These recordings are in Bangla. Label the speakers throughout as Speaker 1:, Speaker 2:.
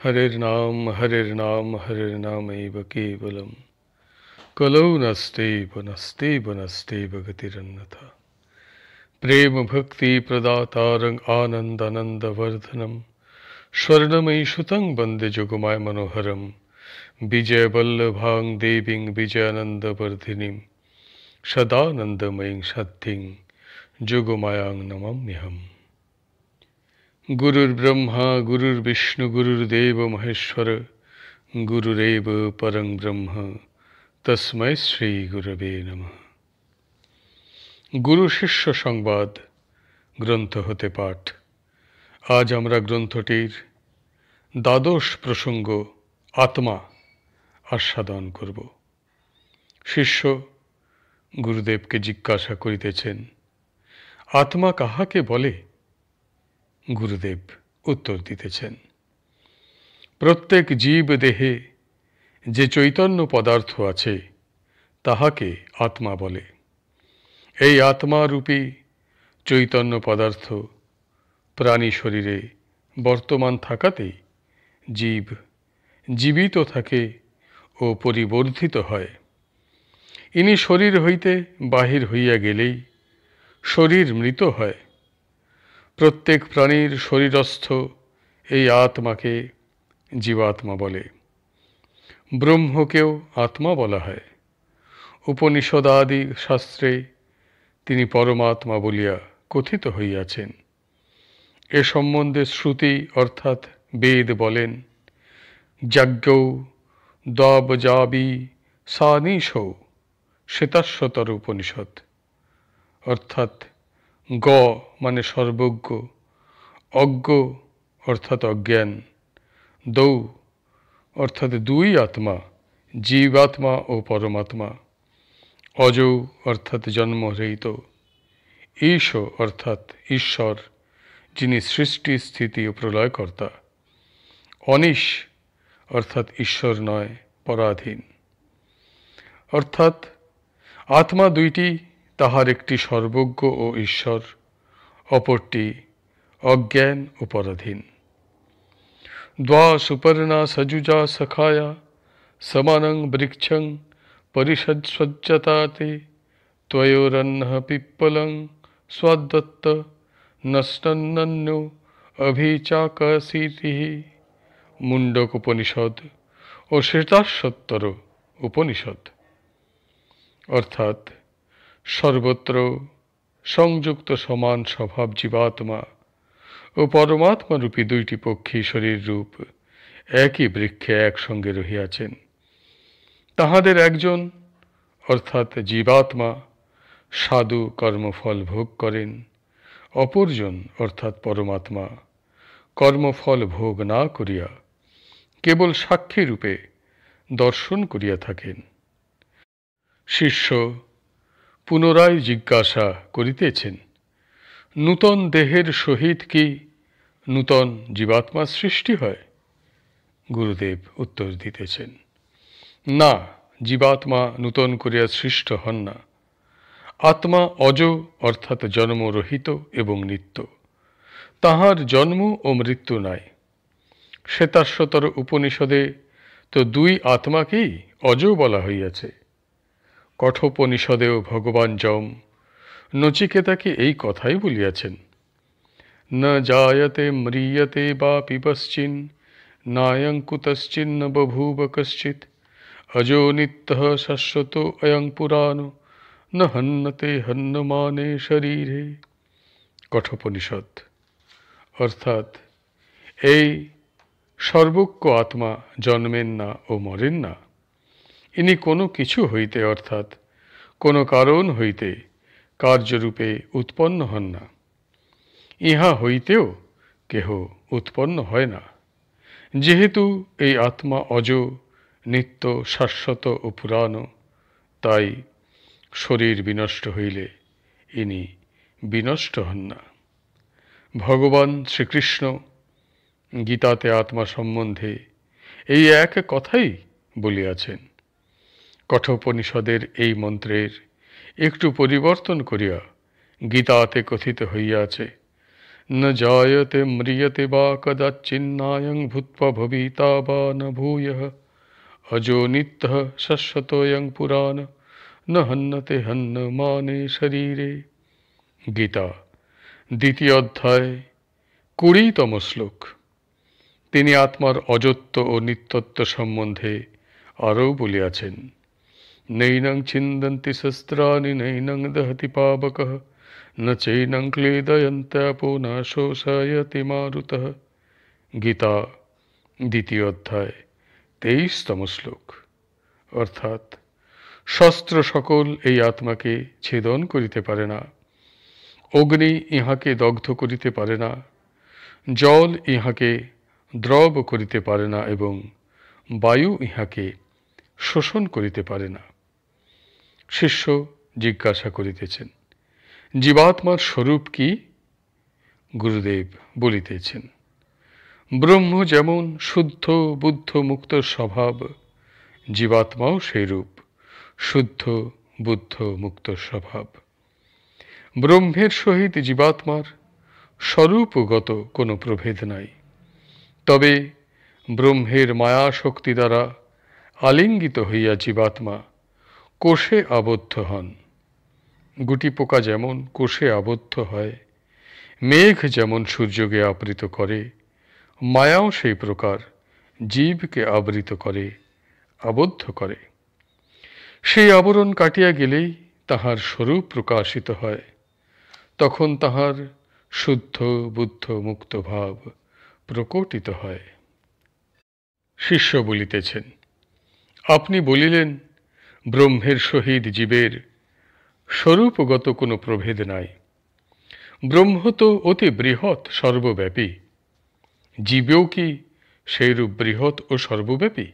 Speaker 1: हरिर्नाम हरिर्नामैव केवलम् कलौ नस्तेव गतिरन्यथा। प्रेम भक्ति प्रदातारं आनन्दानन्दवर्धनम् स्वर्णमयी सुतं वन्दे जुगमाय मनोहरम् विजयवल्लभां देवीं विजयानन्दवर्धिनीं सदानन्दमयीं सद्धिं जुगमायां नमाम्यहम्। गुरुर्ब्रह्मा गुरुर्विष्णु गुरुर्देव महेश्वर गुरुरेव परं ब्रह्म तस्मै श्री गुरवे नमः। गुरु शिष्य संवाद ग्रंथ होते पाठ। आज আমরা গ্রন্থটির দ্বাদশ প্রসঙ্গ আত্মা আস্বাদন করব। শিষ্য গুরুদেবকে জিজ্ঞাসা করিতেছেন, আত্মা কাহাকে বলে? গুরুদেব উত্তর দিতেছেন, প্রত্যেক জীব দেহে যে চৈতন্য পদার্থ আছে তাহাকে আত্মা বলে। এই আত্মারূপী চৈতন্য পদার্থ প্রাণী শরীরে বর্তমান থাকাতেই জীব জীবিত থাকে ও পরিবর্ধিত হয়। ইনি শরীর হইতে বাহির হইয়া গেলেই শরীর মৃত হয়। প্রত্যেক প্রাণীর শরীরস্থ এই আত্মাকে জীবাত্মা বলে। ব্রহ্মকেও আত্মা বলা হয়। উপনিষদাদি শাস্ত্রে তিনি পরমাত্মা বলিয়া কথিত হইয়াছেন। এ সম্বন্ধে শ্রুতি অর্থাৎ বেদ বলেন, যাজ্ঞৌ দ্বাবজাবি সানিশৌ শ্বেতাশ্বতর উপনিষদ, অর্থাৎ গ মানে সর্বজ্ঞ, অজ্ঞ অর্থাৎ অজ্ঞান, দৌ অর্থাৎ দুই আত্মা, জীবাত্মা ও পরমাত্মা, অজৌ অর্থাৎ জন্মরহিত, ঈশ অর্থাৎ ঈশ্বর যিনি সৃষ্টি স্থিতি ও প্রলয়কর্তা, অনিশ অর্থাৎ ঈশ্বর নয় পরাধীন। অর্থাৎ আত্মা দুইটি, তাহার একটি সর্বজ্ঞ ও ঈশ্বর, অপরটি অজ্ঞান ও পরাধীন। দ্বা সুপর্ণা সজুজা সখায়া সমানং বৃক্ষং পরিষজ্জতাতে ত্বয়োরন্নঃ পিপ্পলং স্বাদত্ত নষ্টন্নন্যো অভিচাকসীতিঃ। মুণ্ডক উপনিষদ ও শ্বেতাশ্বতর উপনিষদ। অর্থাৎ সর্বত্র সংযুক্ত সমান স্বভাব জীবাত্মা ও পরমাত্মারূপী দুইটি পক্ষী শরীর রূপ একই বৃক্ষে একসঙ্গে রহিয়াছেন। তাহাদের একজন অর্থাৎ জীবাত্মা সাধু কর্মফল ভোগ করেন, অপরজন অর্থাৎ পরমাত্মা কর্মফল ভোগ না করিয়া কেবল সাক্ষী রূপে দর্শন করিয়া থাকেন। শিষ্য পুনরায় জিজ্ঞাসা করিতেছেন, নূতন দেহের সহিত কি নূতন জীবাত্মার সৃষ্টি হয়? গুরুদেব উত্তর দিতেছেন, না, জীবাত্মা নূতন করিয়া সৃষ্ট হন না। আত্মা অজ অর্থাৎ জন্মরহিত এবং নিত্য, তাহার জন্ম ও মৃত্যু নাই। শ্বেতাশ্বতর উপনিষদে তো দুই আত্মাকেই অজ বলা হইয়াছে। কঠোপনিষদেও ভগবান যম নচিকেতাকে এই কথাই বলিয়াছেন, ন জায়তে ম্রিয়তে বা পিবশ্চিন নায়ং কুতশ্চিন্ন বভূব কশ্চিৎ অজো নিত্যঃ শাশ্বত অয়ং পুরাণো ন হন্যতে হন্যমানে শরীরে। কঠোপনিষদ। অর্থাৎ এই সর্বজ্ঞ আত্মা জন্মেন না ও মরেন না। ইনি কোনো কিছু হইতে অর্থাৎ কোনো কারণ হইতে কার্যরূপে উৎপন্ন হন না। ইহা হইতেও কেহ উৎপন্ন হয় না। যেহেতু এই আত্মা অজ, নিত্য, শাশ্বত ও পুরাণ, তাই শরীর বিনষ্ট হইলে ইনি বিনষ্ট হন না। ভগবান শ্রীকৃষ্ণ গীতাতে আত্মা সম্বন্ধে এই এক কথাই বলিয়াছেন। কঠোপনিষদের এই মন্ত্রের একটু পরিবর্তন করিয়া গীতাতে কথিত হইয়াছে, न जायते म्रियते वा कदाचिन्नायं भूत्वा भविता वा न भूयः अजो नित्यः शश्वतोऽयं पुराण न हन्यते हन्यमाने शरीरे। গীতা দ্বিতীয় অধ্যায় 20তম শ্লোক। তিনি আত্মার অজত্ব ও নিত্যত্ব সম্বন্ধে আরও বলিয়াছেন, নৈনং ছিন্দন্তি শস্ত্রাণি নৈনং দহতি পাবকঃ ন চৈনং ক্লেদয়ন্ত্যাপো ন শোষয়তি মারুতঃ। গীতা দ্বিতীয় অধ্যায় 23তম শ্লোক। অর্থাৎ শস্ত্র সকল এই আত্মাকে ছেদন করিতে পারে না, অগ্নি ইহাকে দগ্ধ করিতে পারে না, জল ইহাকে দ্রব করিতে পারে না এবং বায়ু ইহাকে শোষণ করিতে পারে না। শিষ্য জিজ্ঞাসা করিতেছেন, জীবাত্মার স্বরূপ কি? গুরুদেব বলিতেছেন, ব্রহ্ম যেমন শুদ্ধ বুদ্ধ মুক্ত স্বভাব, জীবাত্মাও সেইরূপ শুদ্ধ বুদ্ধ মুক্ত স্বভাব। ব্রহ্মের সহিত জীবাত্মার স্বরূপগত কোনো প্রভেদ নাই। তবে ব্রহ্মের মায়া শক্তি দ্বারা আলিঙ্গিত হইয়া জীবাত্মা কোষে আবদ্ধ হন। গুটি পোকা যেমন কোষে আবদ্ধ হয়, মেঘ যেমন সূর্যকে আবৃত করে, মায়াও সেই প্রকার জীবকে আবৃত করে, আবদ্ধ করে। সেই আবরণ কাটিয়া গেলেই তাহার স্বরূপ প্রকাশিত হয়। তখন তাহার শুদ্ধ বুদ্ধ মুক্ত ভাব প্রকটিত হয়। শিষ্য বলিতেছেন, আপনি বলিলেন ব্রহ্মের সহিত জীবের স্বরূপগত কোনো প্রভেদ নাই। ব্রহ্ম তো অতি বৃহৎ সর্বব্যাপী, জীবেও কি সেইরূপ বৃহৎ ও সর্বব্যাপী?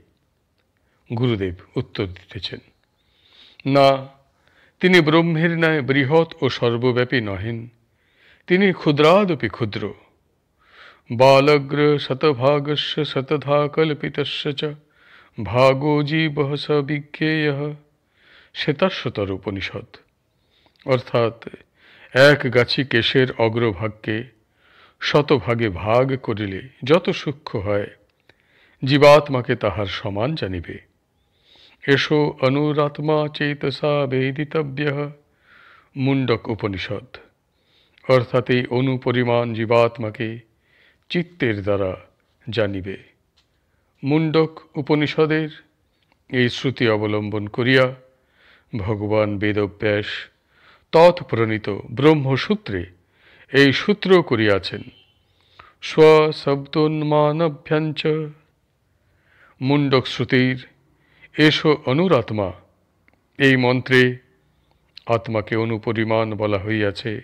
Speaker 1: গুরুদেব উত্তর দিতেছেন, না, তিনি ব্রহ্মের ন্যায় বৃহৎ ও সর্বব্যাপী নহেন, তিনি ক্ষুদ্রাদপি ক্ষুদ্র। বালগ্র শতভাগস্য শতধা কল্পিতস্য চ ভাগো জীবঃ স বিজ্ঞেয়ঃ। শ্বেতাশ্বতর উপনিষদ। অর্থাৎ এক গাছি কেশের অগ্রভাগকে শতভাগে ভাগ করিলে যত সূক্ষ্ম হয়, জীবাত্মাকে তাহার সমান জানিবে। এষো অনুরাত্মা চেতসা বেদিতব্যঃ। মুণ্ডক উপনিষদ। অর্থাৎ এই অনুপরিমাণ জীবাত্মাকে চিত্তের দ্বারা জানিবে। মুণ্ডক উপনিষদের এই শ্রুতি অবলম্বন করিয়া ভগবান বেদব্যাস তৎপ্রণীত ব্রহ্মসূত্রে এই সূত্র করিয়াছেন, স্বশব্দোন্মানভ্যাঞ্চ। মুণ্ডক শ্রুতির এষো অনুরাত্মা এই মন্ত্রে আত্মাকে অনুপরিমাণ বলা হইয়াছে,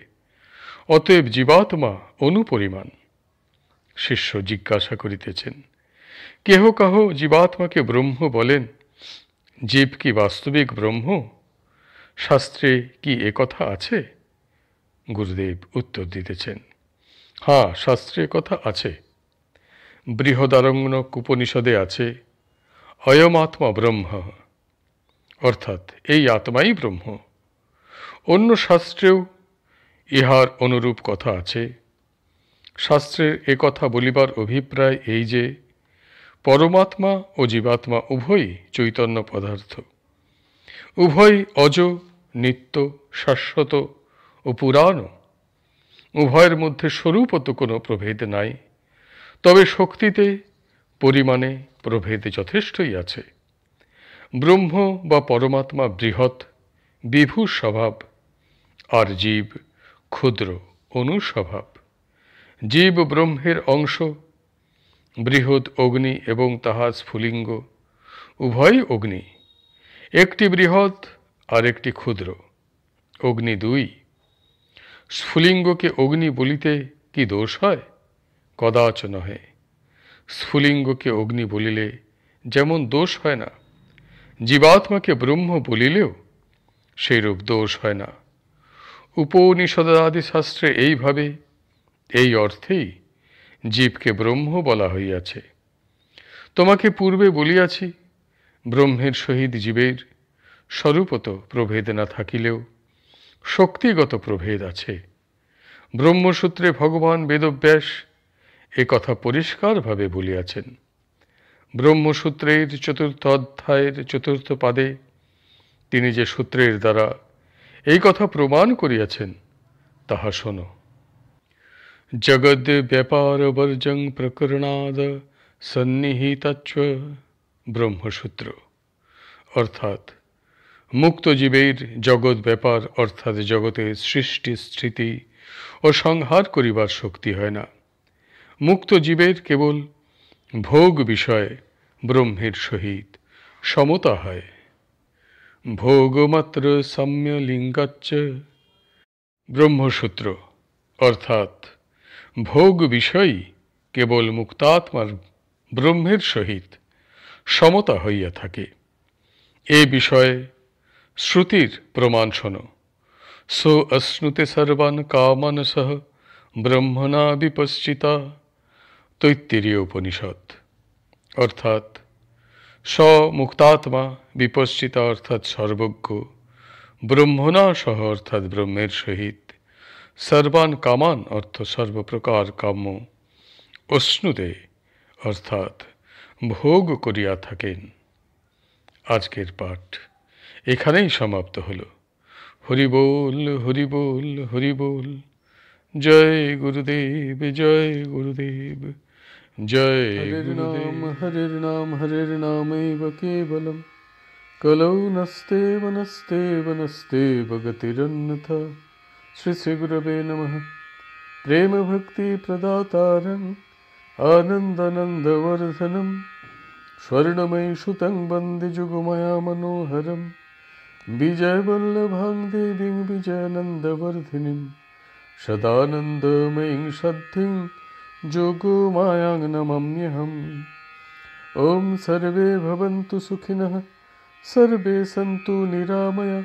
Speaker 1: অতএব জীবাত্মা অনুপরিমাণ। শিষ্য জিজ্ঞাসা করিতেছেন, কেহ কাহ জীবাত্মাকে ব্রহ্ম বলেন, জীব কি বাস্তবিক ব্রহ্ম? শাস্ত্রে কি একথা আছে? গুরুদেব উত্তর দিতেছেন, হ্যাঁ, শাস্ত্রে কথা আছে। বৃহদারণ্যক উপনিষদে আছে, অয়ম আত্মা ব্রহ্ম, অর্থাৎ এই আত্মাই ব্রহ্ম। অন্য শাস্ত্রেও ইহার অনুরূপ কথা আছে। শাস্ত্রের একথা বলিবার অভিপ্রায় এই যে, পরমাত্মা ও জীবাত্মা উভয়ই চৈতন্য পদার্থ, উভয় অজ, নিত্য, শাশ্বত ও পুরাণ। উভয়ের মধ্যে স্বরূপত কোনো প্রভেদ নাই, তবে শক্তিতে পরিমাণে প্রভেদ যথেষ্টই আছে। ব্রহ্ম বা পরমাত্মা বৃহৎ বিভু স্বভাব, আর জীব ক্ষুদ্র অনুস্বভাব। জীব ব্রহ্মের অংশ। বৃহৎ অগ্নি এবং তাহার স্ফুলিঙ্গ উভয়ই অগ্নি, একটি বৃহৎ আর একটি ক্ষুদ্র। অগ্নি দুই। স্ফুলিঙ্গকে অগ্নি বলিতে কি দোষ হয়? কদাচ নহে। স্ফুলিঙ্গকে অগ্নি বলিলে যেমন দোষ হয় না, জীবাত্মাকে ব্রহ্ম বলিলেও সেইরূপ দোষ হয় না। উপনিষদাদি শাস্ত্রে এইভাবে, এই অর্থেই জীবকে ব্রহ্ম বলা হইয়াছে। তোমাকে পূর্বে বলিয়াছি, ব্রহ্মের সহিত জীবের স্বরূপত প্রভেদ না থাকিলেও শক্তিগত প্রভেদ আছে। ব্রহ্মসূত্রে ভগবান বেদব্যাস এ কথা পরিষ্কারভাবে বলিয়াছেন। ব্রহ্মসূত্রের 4th অধ্যায়ের 4th পাদে তিনি যে সূত্রের দ্বারা এই কথা প্রমাণ করিয়াছেন তাহা শোনো। জগদ ব্যাপার বর্জং প্রকরণাদ সন্নিহিতাচ্চ ব্রহ্মসূত্র, অর্থাৎ মুক্ত জীবের জগৎ ব্যাপার অর্থাৎ জগতের সৃষ্টি স্থিতি ও সংহার করিবার শক্তি হয় না। মুক্ত জীবের কেবল ভোগ বিষয়ে ব্রহ্মের সহিত সমতা হয়। ভোগমাত্র সাম্য লিঙ্গাচ্চ ব্রহ্মসূত্র, অর্থাৎ ভোগ বিষয়ই কেবল মুক্তাত্মার ব্রহ্মের সহিত সমতা হইয়া থাকে। এ বিষয়ে শ্রুতির প্রমাণ শোনো। সো অশ্নুতে সর্বান কামান সহ ব্রহ্মণা বিপশ্চিতা, তৈত্তিরীয় উপনিষদ। অর্থাৎ মুক্তাত্মা বিপশ্চিতা অর্থাৎ সর্বজ্ঞ, ব্রহ্মণা সহ অর্থাৎ ব্রহ্মের সহিত, সর্বান কামান অর্থ সর্বপ্রকার কাম্য, অশ্নুতে অর্থাৎ ভোগ করিয়া থাকেন। আজকের পাঠ এখানেই সমাপ্ত হল। হরি বল, হরি বল, হরি বল। জয় গুরুদেব, জয় গুরুদেব, জয় গুরুদেব।
Speaker 2: হরির নাম হরির নামৈব কেবলম, কলৌ নস্তেব নস্তেব নস্তেব গতিরন্যথা। শ্রী শ্রী গুরবে নমঃ। প্রেম ভক্তি প্রদাতারং আনন্দানন্দবর্ধনম, স্বর্ণময়ী সুতং বন্দে যুগময়া মনোহরম, বিজয়বল্লভাং দেবীং বিজয়ানন্দবর্ধিনীং, সদানন্দময়ীং সদ্ধিং যোগমায়াং নমাম্যহম। ওম সর্বে ভবন্তু সুখিনঃ, সর্বে সন্তু নিরাময়া,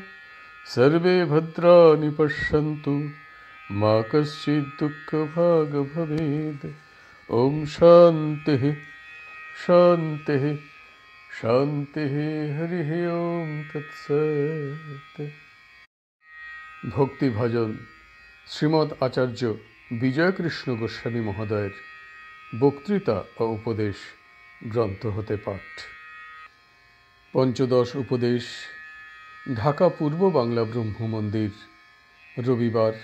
Speaker 2: সর্বে ভদ্রাণি পশ্যন্তু, মা কশ্চিৎ দুঃখভাগ ভবেদ। ওম শান্তিঃ শান্তিঃ শান্তিঃ। হরিঃ ওম তৎসৎ। ভক্তি ভজন শ্রীমদ্ আচার্য বিজয়কৃষ্ণ গোস্বামী মহোদয়ের বক্তৃতা ও উপদেশ গ্রন্থ হতে পাঠ। পঞ্চদশ উপদেশ, ঢাকা পূর্ব বাংলা ব্রহ্ম মন্দির, রবিবার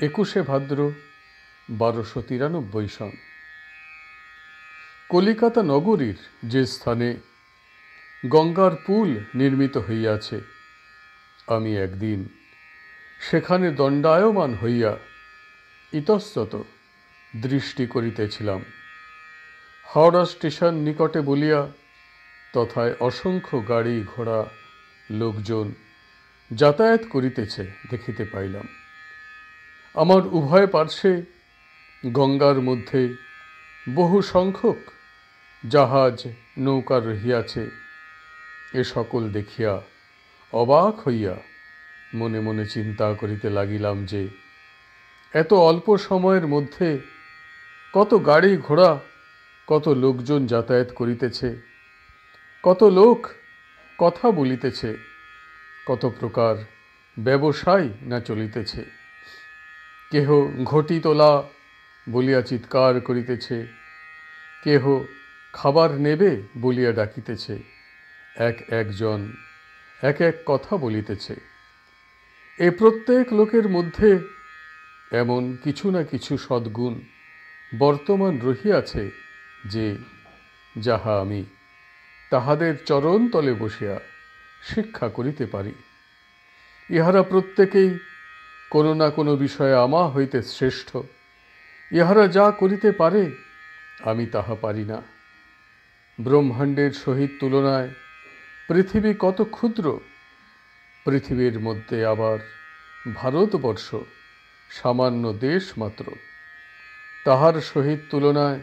Speaker 2: 21শে ভাদ্র 1293 সন। কলিকাতা নগরীর যে স্থানে গঙ্গার পুল নির্মিত হইয়াছে, আমি একদিন সেখানে দণ্ডায়মান হইয়া ইতস্তত দৃষ্টি করিতেছিলাম। হাওড়া স্টেশন নিকটে বলিয়া তথায় অসংখ্য গাড়ি ঘোড়া লোকজন যাতায়াত করিতেছে দেখিতে পাইলাম। আমার উভয় পার্শ্বে গঙ্গার মধ্যে বহু সংখ্যক জাহাজ নৌকা রহিয়াছে। এ সকল দেখিয়া অবাক হইয়া মনে মনে চিন্তা করিতে লাগিলাম যে এত অল্প সময়ের মধ্যে কত গাড়ি ঘোড়া, কত লোকজন যাতায়াত করিতেছে, কত লোক কথা বলিতেছে, কত প্রকার ব্যবসায় না চলিতেছে। কেহ ঘটি তোলা বলিয়া চিৎকার করিতেছে, কেহ খাবার নেবে বলিয়া ডাকিতেছে, একজন এক কথা বলিতেছে। এ প্রত্যেক লোকের মধ্যে এমন কিছু না কিছু সদ্গুণ বর্তমান রহিয়াছে যে যাহা আমি তাহাদের চরণতলে বসিয়া শিক্ষা করিতে পারি। ইহারা প্রত্যেকেই কোনো না কোনো বিষয়ে আমা হইতে শ্রেষ্ঠ। ইহারা যা করিতে পারে আমি তাহা পারি না। ব্রহ্মাণ্ডের সহিত তুলনায় পৃথিবী কত ক্ষুদ্র। পৃথিবীর মধ্যে আবার ভারতবর্ষ সামান্য দেশ মাত্র। তাহার সহিত তুলনায়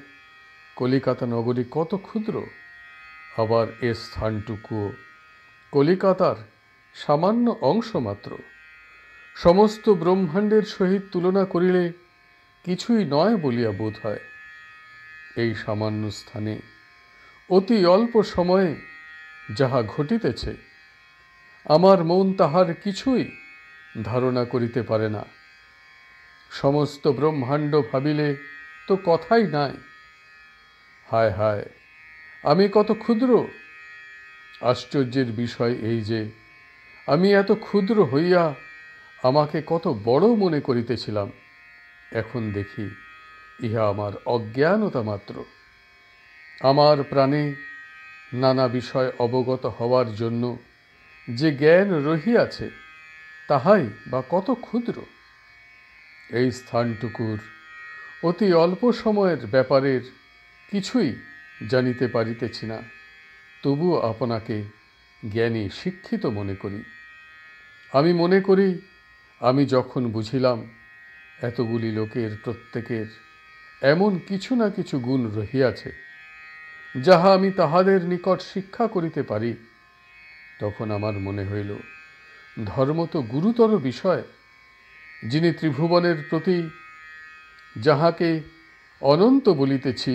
Speaker 2: কলিকাতা নগরী কত ক্ষুদ্র। আবার এ স্থানটুকুও কলিকাতার সামান্য অংশ মাত্র। সমস্ত ব্রহ্মাণ্ডের সহিত তুলনা করিলে কিছুই নয় বলিয়া বোধ হয়। এই সামান্য স্থানে অতি অল্প সময়ে যাহা ঘটিতেছে, আমার মন তাহার কিছুই ধারণা করিতে পারে না। সমস্ত ব্রহ্মাণ্ড ভাবিলে তো কথাই নাই। হায় হায়, আমি কত ক্ষুদ্র! আশ্চর্যের বিষয় এই যে আমি এত ক্ষুদ্র হইয়া আমাকে কত বড় মনে করিতেছিলাম, এখন দেখি ইহা আমার অজ্ঞানতা মাত্র। আমার প্রাণে নানা বিষয় অবগত হওয়ার জন্য যে জ্ঞান রহিয়াছে তাহাই বা কত ক্ষুদ্র। এই স্থানটুকুর অতি অল্প সময়ের ব্যাপারের কিছুই জানিতে পারিতেছি না, তবুও আপনাকে জ্ঞানী শিক্ষিত মনে করি। আমি মনে করি আমি যখন বুঝিলাম এতগুলি লোকের প্রত্যেকের এমন কিছু না কিছু গুণ রহিয়াছে যাহা আমি তাহাদের নিকট শিক্ষা করিতে পারি, তখন আমার মনে হইল ধর্ম তো গুরুতর বিষয়। যিনি ত্রিভুবনের প্রতি যাহাকে অনন্ত বলিতেছি,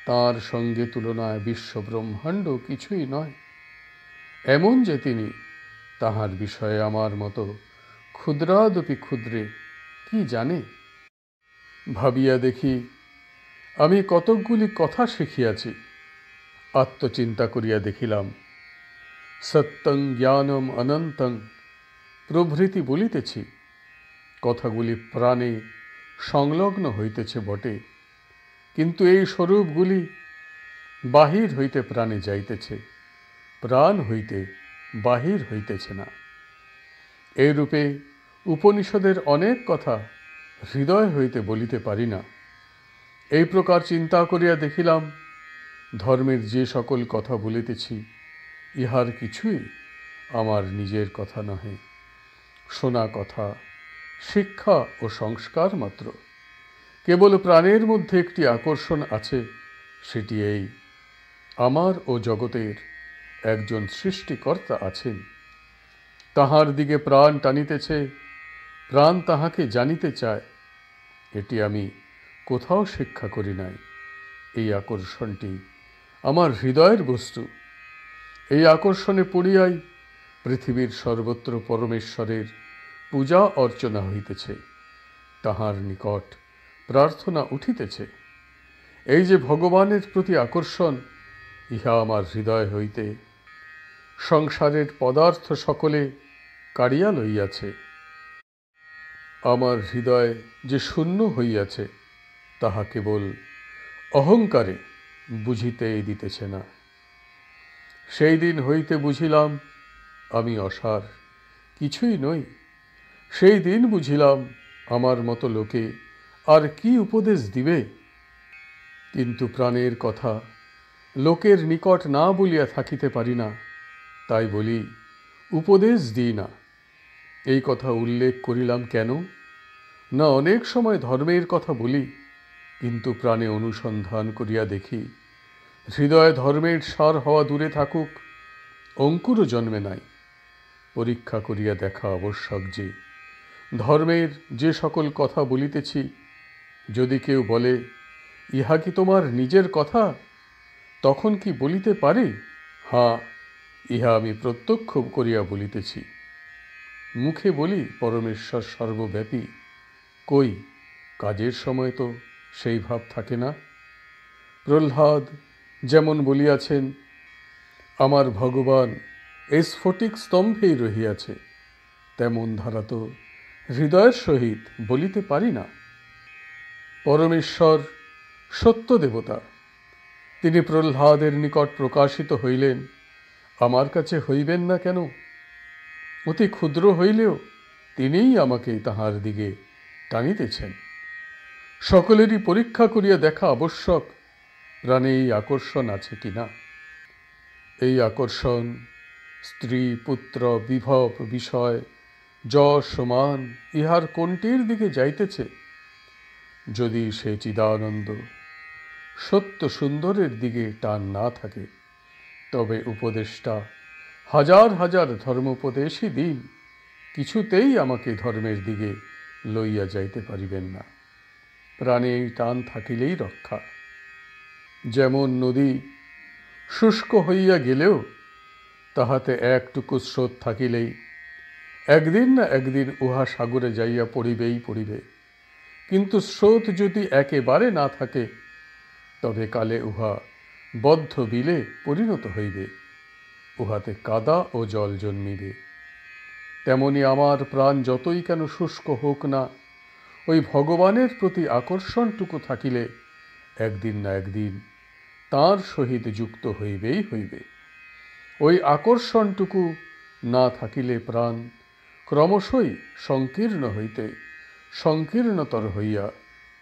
Speaker 2: তার সঙ্গে তুলনায় বিশ্ব ব্রহ্মাণ্ড কিছুই নয়। এমন যে তিনি, তাহার বিষয়ে আমার মতো ক্ষুদ্রাদপি ক্ষুদ্রে কি জানে। ভাবিয়া দেখি আমি কতকগুলি কথা শিখিয়াছি। আত্মচিন্তা করিয়া দেখিলাম সত্যং জ্ঞানম অনন্তং প্রভৃতি বলিতেছি। কথাগুলি প্রাণে সংলগ্ন হইতেছে বটে, কিন্তু এই স্বরূপগুলি বাহির হইতে প্রাণে যাইতেছে, প্রাণ হইতে বাহির হইতেছে না। এইরূপে উপনিষদের অনেক কথা হৃদয় হইতে বলিতে পারি না। এই প্রকার চিন্তা করিয়া দেখিলাম ধর্মের যে সকল কথা বলিতেছি ইহার কিছুই আমার নিজের কথা নহে, শোনা কথা, শিক্ষা ও সংস্কার মাত্র। কেবল প্রাণের মধ্যে একটি আকর্ষণ আছে, সেটি এই, আমার ও জগতের একজন সৃষ্টিকর্তা আছেন। তাহার দিকে প্রাণ টানিতেছে, প্রাণ তাহাকে জানিতে চায়। এটি আমি কোথাও শিক্ষা করি নাই। এই আকর্ষণটি আমার হৃদয়ের বস্তু। এই আকর্ষণে পড়িয়াই পৃথিবীর সর্বত্র পরমেশ্বরের পূজা অর্চনা হইতেছে, তাহার নিকট প্রার্থনা উঠিতেছে। এই যে ভগবানের প্রতি আকর্ষণ, ইহা আমার হৃদয় হইতে সংসারের পদার্থ সকলে কাড়িয়া লইয়াছে। আমার হৃদয় যে শূন্য হইয়াছে, তাহা কেবল অহংকারে বুঝিতেই দিতেছে না। সেই দিন হইতে বুঝিলাম আমি অসার, কিছুই নই। সেই দিন বুঝিলাম আমার মতো লোকে আর কি উপদেশ দিবে। কিন্তু প্রাণের কথা লোকের নিকট না বলিয়া থাকিতে পারি না, তাই বলি উপদেশ দিই না। এই কথা উল্লেখ করিলাম কেন না, অনেক সময় ধর্মের কথা বলি, কিন্তু প্রাণে অনুসন্ধান করিয়া দেখি হৃদয় ধর্মের সার হওয়া দূরে থাকুক, অঙ্কুরও জন্মে নাই। পরীক্ষা করিয়া দেখা আবশ্যক যে ধর্মের যে সকল কথা বলিতেছি, যদি কেউ বলে ইহা কি তোমার নিজের কথা, তখন কি বলিতে পারি, হ্যাঁ, ইহা আমি প্রত্যক্ষ করিয়া বলিতেছি। মুখে বলি পরমেশ্বর সর্বব্যাপী, কই কাজের সময় তো সেই ভাব থাকে না। প্রহ্লাদ যেমন বলিয়াছেন, আমার ভগবান এই স্ফটিক স্তম্ভেই রহিয়াছে, তেমন ধারা তো হৃদয়ের সহিত বলিতে পারি না। পরমেশ্বর সত্য দেবতা, তিনি প্রহ্লাদের নিকট প্রকাশিত হইলেন, আমার কাছে হইবেন না কেন? অতি ক্ষুদ্র হইলেও তিনিই আমাকে তাহার দিকে টানিতেছেন। সকলেরই পরীক্ষা করিয়া দেখা আবশ্যক প্রাণে এই আকর্ষণ আছে কিনা। এই আকর্ষণ স্ত্রী, পুত্র, বিভব, বিষয়, যশ, মান, ইহার কোনটির দিকে যাইতেছে? যদি সে চিদানন্দ সত্য সুন্দরের দিকে টান না থাকে, তবে উপদেষ্টা হাজার হাজার ধর্মোপদেশই দিন, কিছুতেই আমাকে ধর্মের দিকে লইয়া যাইতে পারিবেন না। প্রাণে এই টান থাকিলেই রক্ষা। যেমন নদী শুষ্ক হইয়া গেলেও তাহাতে একটুকু স্রোত থাকিলেই একদিন না একদিন উহা সাগরে যাইয়া পড়িবেই পড়িবে। কিন্তু স্রোত যদি একেবারে না থাকে, তবে কালে উহা বদ্ধ বিলে পরিণত হইবে, উহাতে কাদা ও জল জন্মিবে। তেমনি আমার প্রাণ যতই কেন শুষ্ক হোক না, ওই ভগবানের প্রতি আকর্ষণটুকু থাকিলে একদিন না একদিন তাঁর সহিত যুক্ত হইবেই হইবে। ওই আকর্ষণটুকু না থাকিলে প্রাণ ক্রমশই সংকীর্ণ হইতে সংকীর্ণতর হইয়া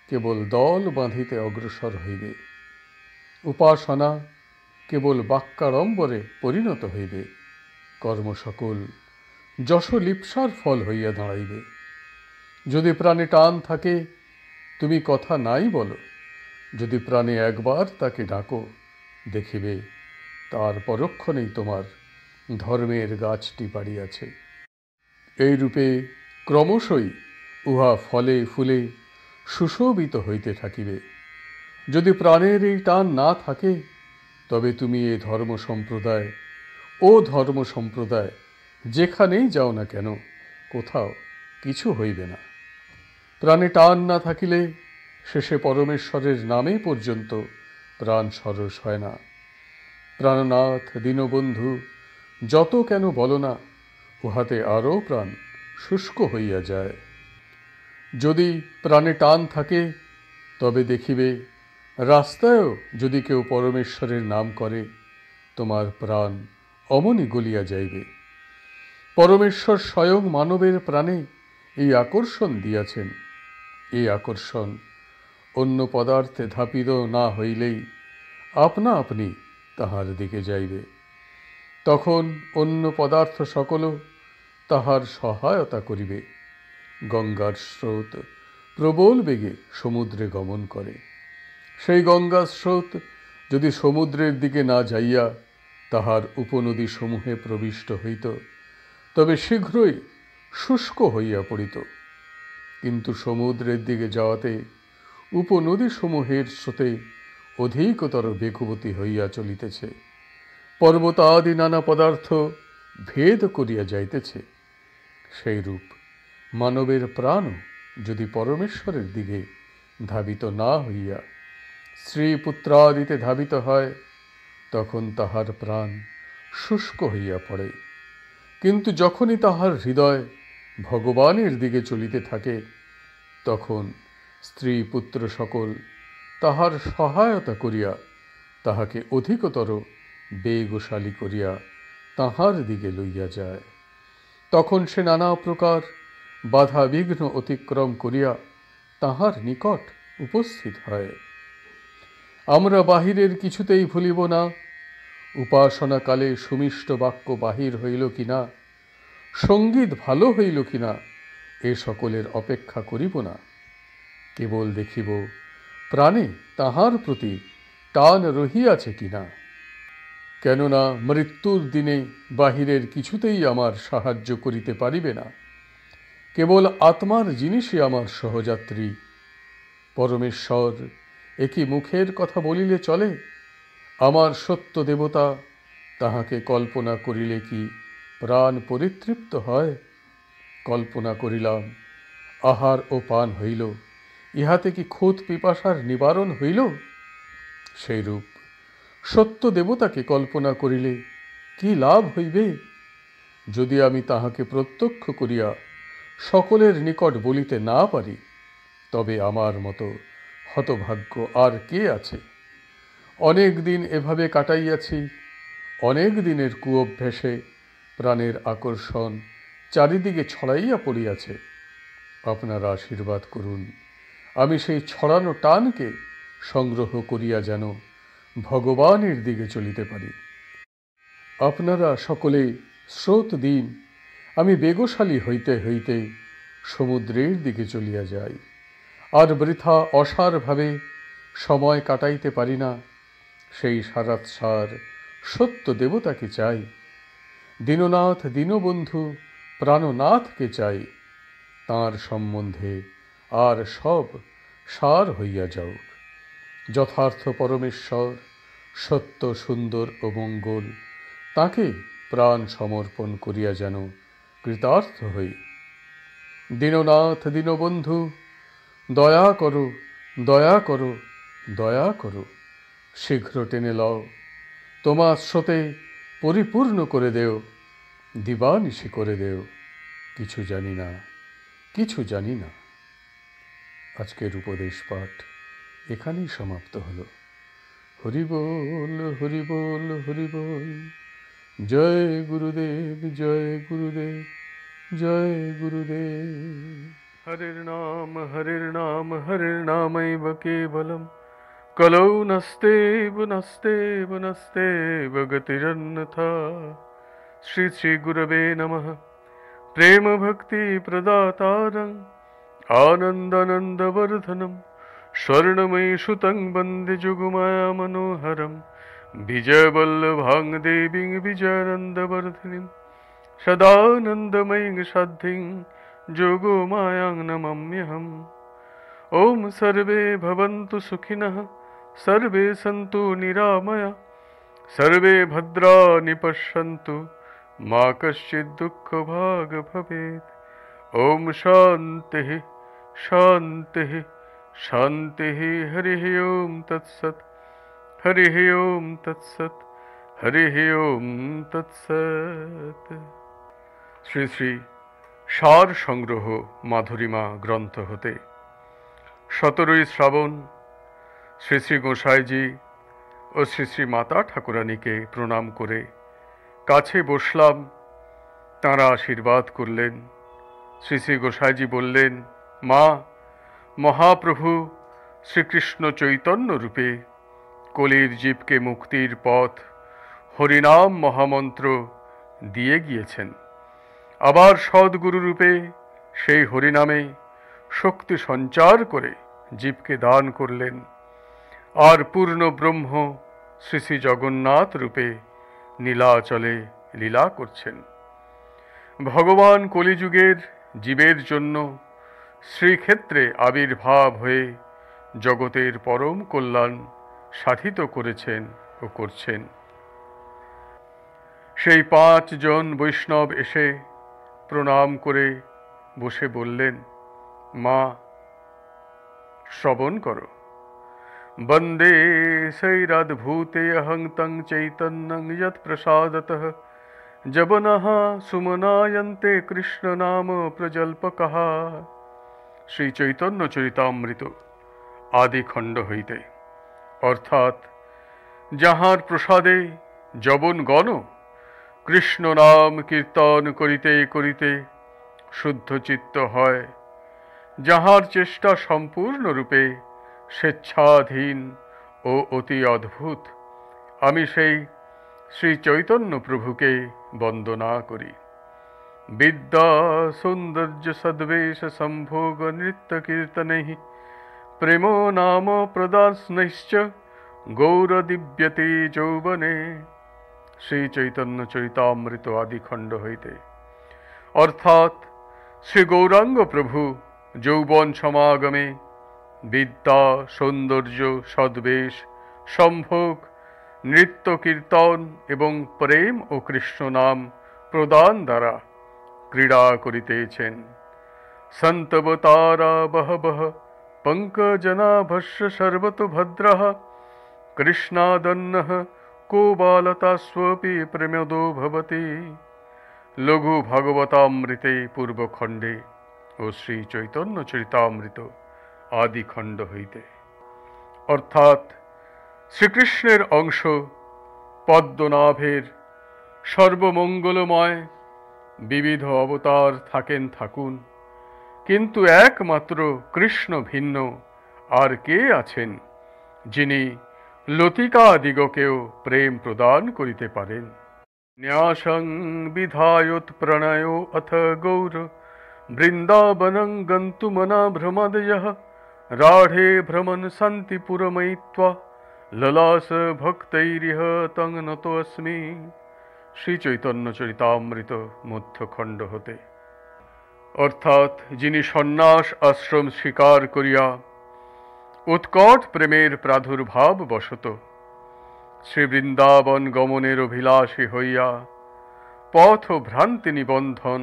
Speaker 2: কেবল দল বাঁধিতে অগ্রসর হইবে। উপাসনা কেবল বাক্যাড়ম্বরে পরিণত হইবে, কর্ম সকল যশলিপ্সার ফল হইয়া দাঁড়াইবে। যদি প্রাণে টান থাকে, তুমি কথা নাই বলো, যদি প্রাণে একবার তাকে ডাকো, দেখিবে তার পরক্ষণেই তোমার ধর্মের গাছটি বাড়িয়াছে। এইরূপে ক্রমশই উহা ফলে ফুলে সুশোভিত হইতে থাকিবে। যদি প্রাণের এই টান না থাকে, তবে তুমি এ ধর্ম সম্প্রদায় যেখানেই যাও না কেন, কোথাও কিছু হইবে না। প্রাণে টান না থাকিলে শেষে পরমেশ্বরের নামে পর্যন্ত প্রাণ সরস হয় না। প্রাণনাথ দীনবন্ধু যত কেন বলো না, উহাতে আরও প্রাণ শুষ্ক হইয়া যায়। যদি প্রাণে টান থাকে, তবে দেখিবে রাস্তায়ও যদি কেউ পরমেশ্বরের নাম করে, তোমার প্রাণ অমনি গলিয়া যাইবে। পরমেশ্বর স্বয়ং মানবের প্রাণে এই আকর্ষণ দিয়াছেন। এই আকর্ষণ অন্য পদার্থে ধাপিত না হইলেই আপনা আপনি তাহার দিকে যাইবে। তখন অন্য পদার্থ সকলও তাহার সহায়তা করিবে। গঙ্গার স্রোত প্রবল বেগে সমুদ্রে গমন করে। সেই গঙ্গার স্রোত যদি সমুদ্রের দিকে না যাইয়া তাহার উপনদী সমূহে প্রবিষ্ট হইত, তবে শীঘ্রই শুষ্ক হইয়া পড়িত। কিন্তু সমুদ্রের দিকে যাওয়াতে উপনদী সমূহের স্রোতে অধিকতর বেগবতী হইয়া চলিতেছে। পর্বতাদি নানা পদার্থ ভেদ করিয়া যাইতেছে। সেইরূপ মানবের প্রাণও যদি পরমেশ্বরের দিকে ধাবিত না হইয়া স্ত্রী পুত্রাদিতে ধাবিত হয়, তখন তাহার প্রাণ শুষ্ক হইয়া পড়ে। কিন্তু যখনই তাহার হৃদয় ভগবানের দিকে চলিতে থাকে, তখন স্ত্রী পুত্র সকল তাহার সহায়তা করিয়া তাহাকে অধিকতর বেগশালী করিয়া তাহার দিকে লইয়া যায়। তখন সে নানা প্রকার বাধা বিঘ্ন অতিক্রম করিয়া তাহার নিকট উপস্থিত হয়। আমরা বাহিরের কিছুতেই ভুলিব না। উপাসনাকালে সুমিষ্ট বাক্য বাহির হইল কিনা, সঙ্গীত ভালো হইল কিনা, এ সকলের অপেক্ষা করিব না। কেবল দেখিব প্রাণে তাহার প্রতি টান রহিয়াছে কিনা। কেননা মৃত্যুর দিনে বাহিরের কিছুতেই আমার সাহায্য করিতে পারিবে না। কেবল আত্মার জিনিসই আমার সহযাত্রী। পরমেশ্বর একই মুখের কথা বলিলে চলে? আমার সত্য দেবতা, তাহাকে কল্পনা করিলে কি প্রাণ পরিতৃপ্ত হয়? কল্পনা করিলাম আহার ও পান হইল, ইহাতে কি ক্ষুধ পিপাসার নিবারণ হইল? সেইরূপ সত্য দেবতাকে কল্পনা করিলে কি লাভ হইবে? যদি আমি তাহাকে প্রত্যক্ষ করিয়া সকলের নিকট বলিতে না পারি, তবে আমার মতো হতভাগ্য আর কে আছে? অনেক দিন এভাবে কাটাইয়াছি। অনেক দিনের কুঅভ্যাসে প্রাণের আকর্ষণ চারিদিকে ছড়াইয়া পড়িয়াছে। আপনারা আশীর্বাদ করুন, আমি সেই ছড়ানো টানকে সংগ্রহ করিয়া যেন ভগবানের দিকে চলিতে পারি। আপনারা সকলে স্রোত দিন, আমি বেগশালী হইতে হইতে সমুদ্রের দিকে চলিয়া যাই। আর বৃথা অসারভাবে সময় কাটাইতে পারি না। সেই সারাৎসার সত্য দেবতাকে চাই। দীননাথ দীনবন্ধু প্রাণনাথকে চাই। তাঁর সম্বন্ধে আর সব সার হইয়া যাউক। যথার্থ পরমেশ্বর সত্য সুন্দর ও মঙ্গল, তাকে প্রাণ সমর্পণ করিয়া যেন কৃতার্থ হই। দীননাথ দীনবন্ধু দয়া করো, দয়া করো, দয়া করো, শীঘ্র টেনে লও, তোমার স্রোতে পরিপূর্ণ করে দেও, দিবানিশি করে দেও, কিছু জানি না, কিছু জানি না। আজকের উপদেশ পাঠ এখানেই সমাপ্ত হলো। হরি বল, হরি বল, হরি বল। জয় গুরুদেব, জয় গুরুদেব, জয় গুরুদেব।
Speaker 1: হরির নাম হরির নামৈব কেবলম কলৌ নস্তেব নস্তেব নস্তেব গতিরন্যথা। শ্রী শ্রী গুরবে নমঃ। প্রেম ভক্তি প্রদাতারং আনন্দানন্দবর্ধনম স্বর্ণময়ী সুতং বন্দে যুগমায়া মনোহরম বিজয়বল্লভাং দেবীং বিজয়ানন্দবর্ধিনীং সদানন্দময়ীং সাধ্যিং যোগমায়াং নমাম্যহম। ওম সর্বে ভবন্তু সুখিনঃ, সর্বে সন্তু নিরাময়া, সর্বে ভদ্রাণি পশ্যন্তু, মা কশ্চিৎ দুঃখভাগ ভবেৎ। ওম শান্তিঃ শান্তিঃ শান্তিঃ। হরিঃ ওম তৎসৎ, হরিঃ ওম তৎসৎ, হরিঃ ওম তৎসৎ। শ্রী শ্রী সার সংগ্রহ মাধুরীমা গ্রন্থ হতে 17ই শ্রাবণ শ্রী শ্রী গোসাইজি ও শ্রী শ্রী মাতা ঠাকুরানীকে প্রণাম করে কাছে বসলাম। তাঁরা আশীর্বাদ করলেন। শ্রী শ্রী গোসাইজি বললেন, মা, মহাপ্রভু শ্রীকৃষ্ণ চৈতন্য রূপে কলির জীবকে মুক্তির পথ হরিনাম মহামন্ত্র দিয়ে গিয়েছেন। আবার সদ্গুরু রূপে সেই হরিনামে শক্তি সঞ্চার করে জীবকে দান করলেন। আর পূর্ণ ব্রহ্ম শ্রী শ্রী জগন্নাথ রূপে নীলাচলে লীলা করছেন। ভগবান কলিযুগের জীবের জন্য শ্রীক্ষেত্রে আবির্ভাব হয়ে জগতের পরম কল্যাণ সাধিত করেছেন ও করছেন। সেই 5 জন বৈষ্ণব এসে প্রণাম করে বসে বললেন, মা, শ্রবণ করো। বন্দে সৈরাদ্ভূতে অহং তং চৈতন্যং যৎ প্রসাদতঃ জবনঃ সুমনায়ন্তে কৃষ্ণ নাম প্রজল্পকঃ। শ্রী চৈতন্য চরিতামৃত আদি খণ্ড হইতে। অর্থাৎ যাহার প্রসাদে যবনগণ কৃষ্ণ নাম কীর্তন করিতে করিতে শুদ্ধ চিত্ত হয়, যাহার চেষ্টা সম্পূর্ণরূপে স্বেচ্ছাধীন ও অতি অদ্ভুত, আমি সেই শ্রী চৈতন্য প্রভুকে বন্দনা করি। বিদ্যা সৌন্দর্য সদ্বেষ সম্ভোগ নৃত্য কীর্তনৈঃ প্রেম নাম প্রদাস্নৈশ্চ গৌরদিব্যতে যৌবনে। শ্রী চৈতন্য চরিতামৃত আদি খণ্ড হইতে। অর্থাৎ শ্রী গৌরাঙ্গ প্রভু যৌবন সমাগমে বিদ্যা সৌন্দর্য সদ্বেষ সম্ভোগ নৃত্য কীর্তন এবং প্রেম ও কৃষ্ণ নাম প্রদান দ্বারা ক্রীড়া করিতেছেন। সন্তবতারা বহবহ পঙ্কজনাভস্য সর্বতো ভদ্রঃ কৃষ্ণাদন্নঃ কো বালতাস্বপি প্রেমদো ভবতি। লঘু ভাগবতামৃতে পূর্বখণ্ডে ও শ্রী চৈতন্য চরিতামৃত আদি খণ্ড হইতে। অর্থাৎ শ্রীকৃষ্ণের অংশ পদ্মনাভের সর্বমঙ্গলময় বিবিধ অবতার থাকুন, কিন্তু একমাত্র কৃষ্ণ ভিন্ন আর কে আছেন যিনি লতিকাদিগকেও প্রেম প্রদান করিতে পারেন। ন্যাসং বিধায়োৎ প্রণয় অথ গৌর বৃন্দাবনং গন্তুমনা ভ্রমদয়ঃ রাঢ়ে ভ্রমণ সন্তি পুরময়িত্বা ললাস ভক্তৈরিহ তং নতোऽস্মি। শ্রী চৈতন্য চরিতামৃত মধ্যখণ্ড হতে। অর্থাৎ যিনি সন্ন্যাস আশ্রম স্বীকার করিয়া উৎকট প্রেমের প্রাদুর্ভাব বশত শ্রী বৃন্দাবন গমনের অভিলাষী হইয়া পথ ভ্রান্তি নিবন্ধন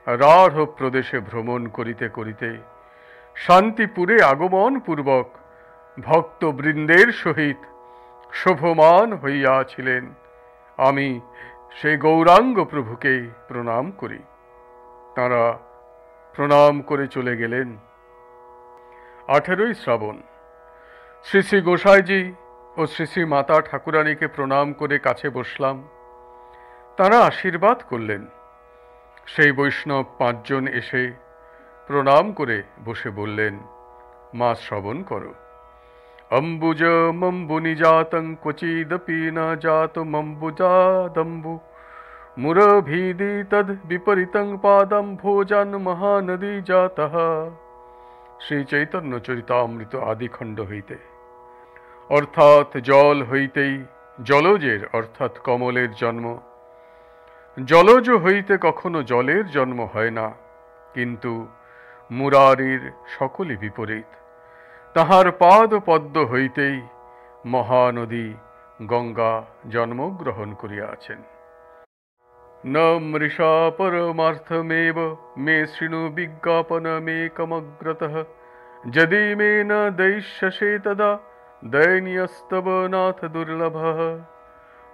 Speaker 1: রাঢ় প্রদেশে ভ্রমণ করিতে করিতে শান্তিপুরে আগমন পূর্বক ভক্তবৃন্দের সহিত শোভমান হইয়াছিলেন। আমি সেই গৌরাঙ্গ প্রভুকে প্রণাম করি। তাঁরা প্রণাম করে চলে গেলেন। 18ই শ্রাবণ। শ্রী শ্রী গোসাইজি ও শ্রী শ্রী মাতা ঠাকুরানীকে প্রণাম করে কাছে বসলাম। তাঁরা আশীর্বাদ করলেন। সেই বৈষ্ণব 5 জন এসে প্রণাম করে বসে বললেন, মা শ্রবণ করো। অম্বুজমম্বুনি জাতং ক্বচিদপি ন জাতমম্বুজাদম্বু মুরভীদি তদ বিপরীতং পাদম ভোজন মহানদী জাতঃ। শ্রী চৈতন্য চরিতামৃত আদিখণ্ড হইতে। অর্থাৎ জল হইতেই জলজের অর্থাৎ কমলের জন্ম। জলজ হইতে কখনো জলের জন্ম হয় না, কিন্তু মুরারির সকলই বিপরীত। তাহার পাদ পদ্ম হইতেই মহানদী গঙ্গা জন্মগ্রহণ করিয়াছেন। ন মৃষা পরমার্থমেব মে শৃণু বিজ্ঞাপনমেকমগ্রতঃ যদি মে ন দৈষ্যসে তদা দৈন্যস্তব নাথ দুর্লভঃ।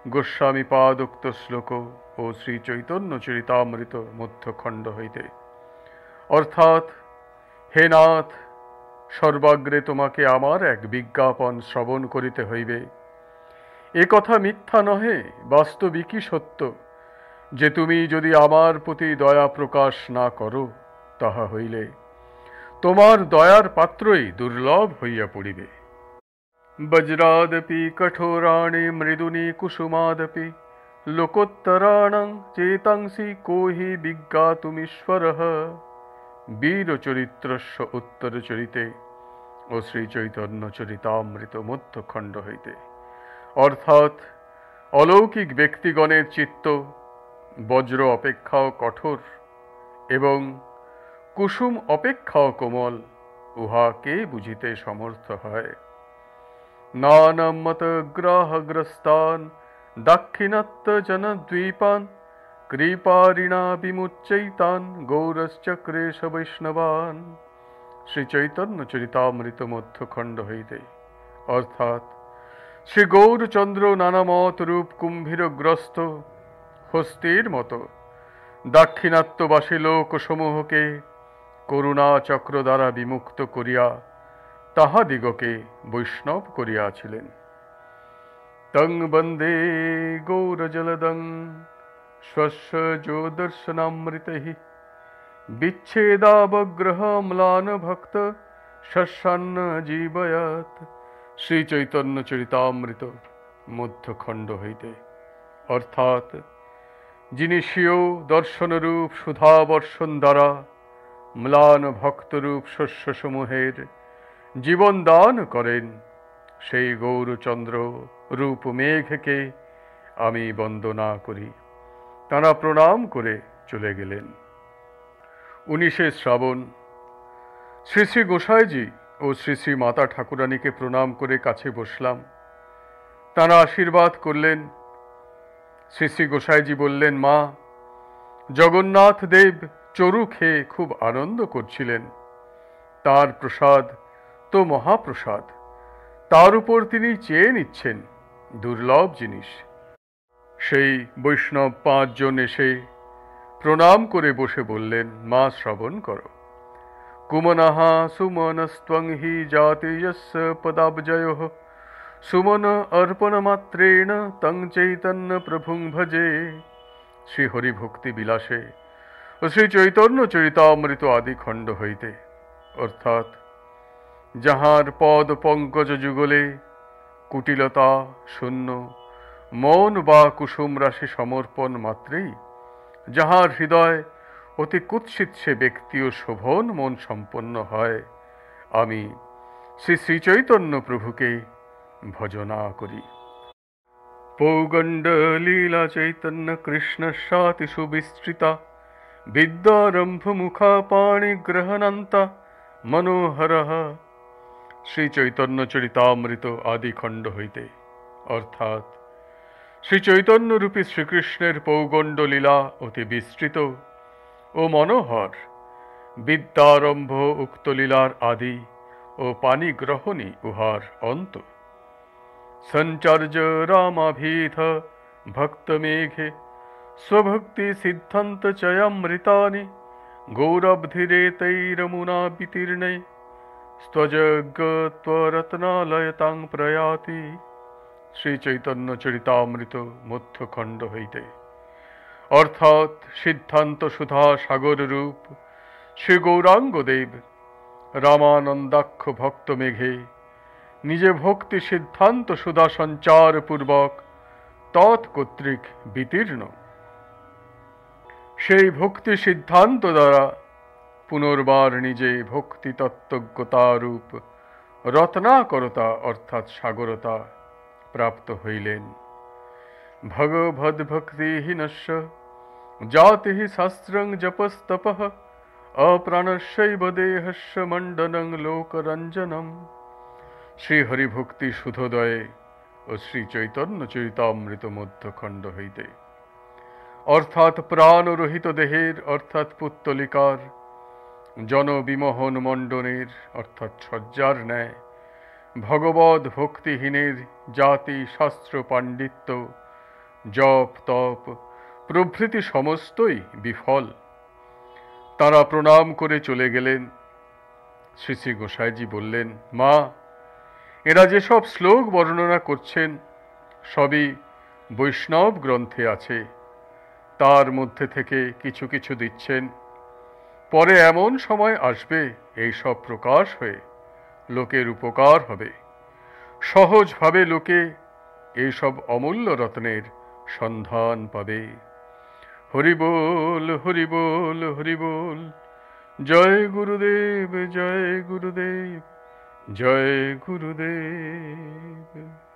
Speaker 1: গোস্বামী পাদোক্ত শ্লোক ও শ্রী চৈতন্য চরিতামৃত মধ্যখণ্ড হইতে। অর্থাৎ, হে নাথ, সর্বাগ্রে তোমাকে আমার এক বিজ্ঞাপন শ্রবণ করিতে হইবে। এ কথা মিথ্যা নহে, বাস্তবিকই সত্য যে তুমি যদি আমার প্রতি দয়া প্রকাশ না করো, তাহা হইলে তোমার দয়ার পাত্রই দুর্লভ হইয়া পড়িবে। বজ্রাদপি কঠোরাণি মৃদুনি কুসুমাদপি লোকোত্তরাণং চেতাংসি কোহি বিজ্ঞাতুমীশ্বরঃ। বীরচরিত্রস্য উত্তরচরিতে ও শ্রী চৈতন্য চরিতামৃত মধ্যখণ্ড হইতে। অর্থাৎ, অলৌকিক ব্যক্তিগণের চিত্ত বজ্র অপেক্ষাও কঠোর এবং কুসুম অপেক্ষাও কোমল, উহা কে বুঝিতে সমর্থ হয়। নানামতগ্রাহগ্রস্তান দাক্ষিণাত্য জনদ্বীপান কৃপারিণা বিমুচ্চৈতান গৌরশ্চক্রেশ বৈষ্ণবান। শ্রী চৈতন্য চরিতামৃত মধ্যখণ্ড হইতে। অর্থাৎ, শ্রী গৌরচন্দ্র নানামত রূপ কুম্ভীরগ্রস্ত হস্তির মতো দাক্ষিণাত্যবাসী লোকসমূহকে করুণা চক্র দ্বারা বিমুক্ত করিয়া তাহাদিগকে বৈষ্ণব করিয়াছিলেন। তং বন্দে গৌরজলদং স্বস্য যো দর্শনামৃতৈঃ বিচ্ছেদাবগ্রহম্লান ভক্ত শস্যান্ন জীবয়াত। শ্রী চৈতন্য চরিতামৃত মধ্যখণ্ড হইতে। অর্থাৎ, যিনি স্বীয় দর্শনরূপ সুধাবর্ষণ দ্বারা ম্লান ভক্তরূপ শস্যসমূহের জীবন দান করেন, সেই গৌরচন্দ্র রূপ মেঘকে আমি বন্দনা করি। তাঁরা প্রণাম করে চলে গেলেন। 19শে শ্রাবণ। শ্রী শ্রী গোসাইজি ও শ্রী শ্রী মাতা ঠাকুরানীকে প্রণাম করে কাছে বসলাম। তাঁরা আশীর্বাদ করলেন। শ্রী শ্রী গোসাইজি বললেন, মা, জগন্নাথ দেব চরু খেয়ে খুব আনন্দ করছিলেন। তার প্রসাদ তো মহাপ্রসাদ, তার উপর তিনি চেয়ে নিচ্ছেন দুর্লভ জিনিস। সেই বৈষ্ণব 5 জন এসে প্রণাম করে বসে বললেন, মা শ্রবণ করো। কুমনহা সুমনস্ত্বং হি জাতীয়স্য পদাবজয়োঃ সুমন অর্পণ মাত্রেণ তং চৈতন্য প্রভুং ভজে। শ্রী হরিভক্তি বিলাসে ও শ্রী চৈতন্য চরিতামৃত আদিখণ্ড হইতে। অর্থাৎ, যাহার পদ পঙ্কজ যুগলে কুটিলতা শূন্য মন বা কুসুম রাশি সমর্পণ মাত্রেই যাহার হৃদয় অতি কুৎসিত সে ব্যক্তি ও শোভন মন সম্পন্ন হয়, আমি শ্রী শ্রী চৈতন্য প্রভুকে ভজনা করি। পৌগণ্ড লীলা চৈতন্য কৃষ্ণ সাতি সুবিস্তৃতা বিদ্যারম্ভ মুখা পাণি গ্রহণান্তা মনোহর। শ্রী চৈতন্য চরিতামৃত আদিখণ্ড হইতে। অর্থাৎ, শ্রী চৈতন্যরূপী শ্রীকৃষ্ণের পৌগণ্ড লীলা অতি বিস্তৃত ও মনোহর। বিদ্যারম্ভ উক্ত লীলার আদি ও পানি গ্রহণী উহার অন্ত। সঞ্চর্য রামাভীথ ভক্ত মেঘে स्वभक्ति सिद्धांत चयामृतानि गौरब्धिरेतैरमुना वितीर्णे স্তজজ্ঞত্বরত্নালয়তাং প্রয়াতি। শ্রী চৈতন্য চরিতামৃত মধ্যখণ্ড হইতে। অর্থাৎ সিদ্ধান্ত সুধা সাগর রূপ শ্রী গৌরাঙ্গদেব রামানন্দাক্ষ ভক্ত মেঘে নিজে ভক্তি সিদ্ধান্ত সুধা সঞ্চার পূর্বক তৎকর্তৃক বিতীর্ণ। সেই ভক্তি সিদ্ধান্ত দ্বারা পুনর্বার নিজে ভক্তি তত্ত্বজ্ঞতারূপ রত্নাকরতা অর্থাৎ সাগরতা প্রাপ্ত হইলেন। ভগবদ্ভক্তিহীনস্য জাতি শাস্ত্রং জপস্তপঃ অপ্রাণস্যৈব দেহস্য মণ্ডनं লোকরঞ্জনম। শ্রীহরিভক্তি সুধোদয়ে ও শ্রী চৈতন্য চরিতামৃত মধ্যখণ্ড হইতে। অর্থাৎ প্রাণরহিত দেহের অর্থাৎ পুত্তলিকার জনবিমোহন মণ্ডনের অর্থাৎ সজ্জার ন্যায় ভগবদ ভক্তিহীনের জাতি শাস্ত্র পাণ্ডিত্য জপ তপ প্রভৃতি সমস্তই বিফল। তারা প্রণাম করে চলে গেলেন। শ্রী শ্রী গোসাইজি বললেন, মা, এরা যেসব শ্লোক বর্ণনা করছেন সবই বৈষ্ণব গ্রন্থে আছে। তার মধ্যে থেকে কিছু কিছু দিচ্ছেন। পরে এমন সময় আসবে এই সব প্রকাশ হয়ে লোকের উপকার হবে। সহজভাবে লোকে এইসব অমূল্য রত্নের সন্ধান পাবে। হরি বল, হরি বল, হরি বল। জয় গুরুদেব, জয় গুরুদেব, জয় গুরুদেব।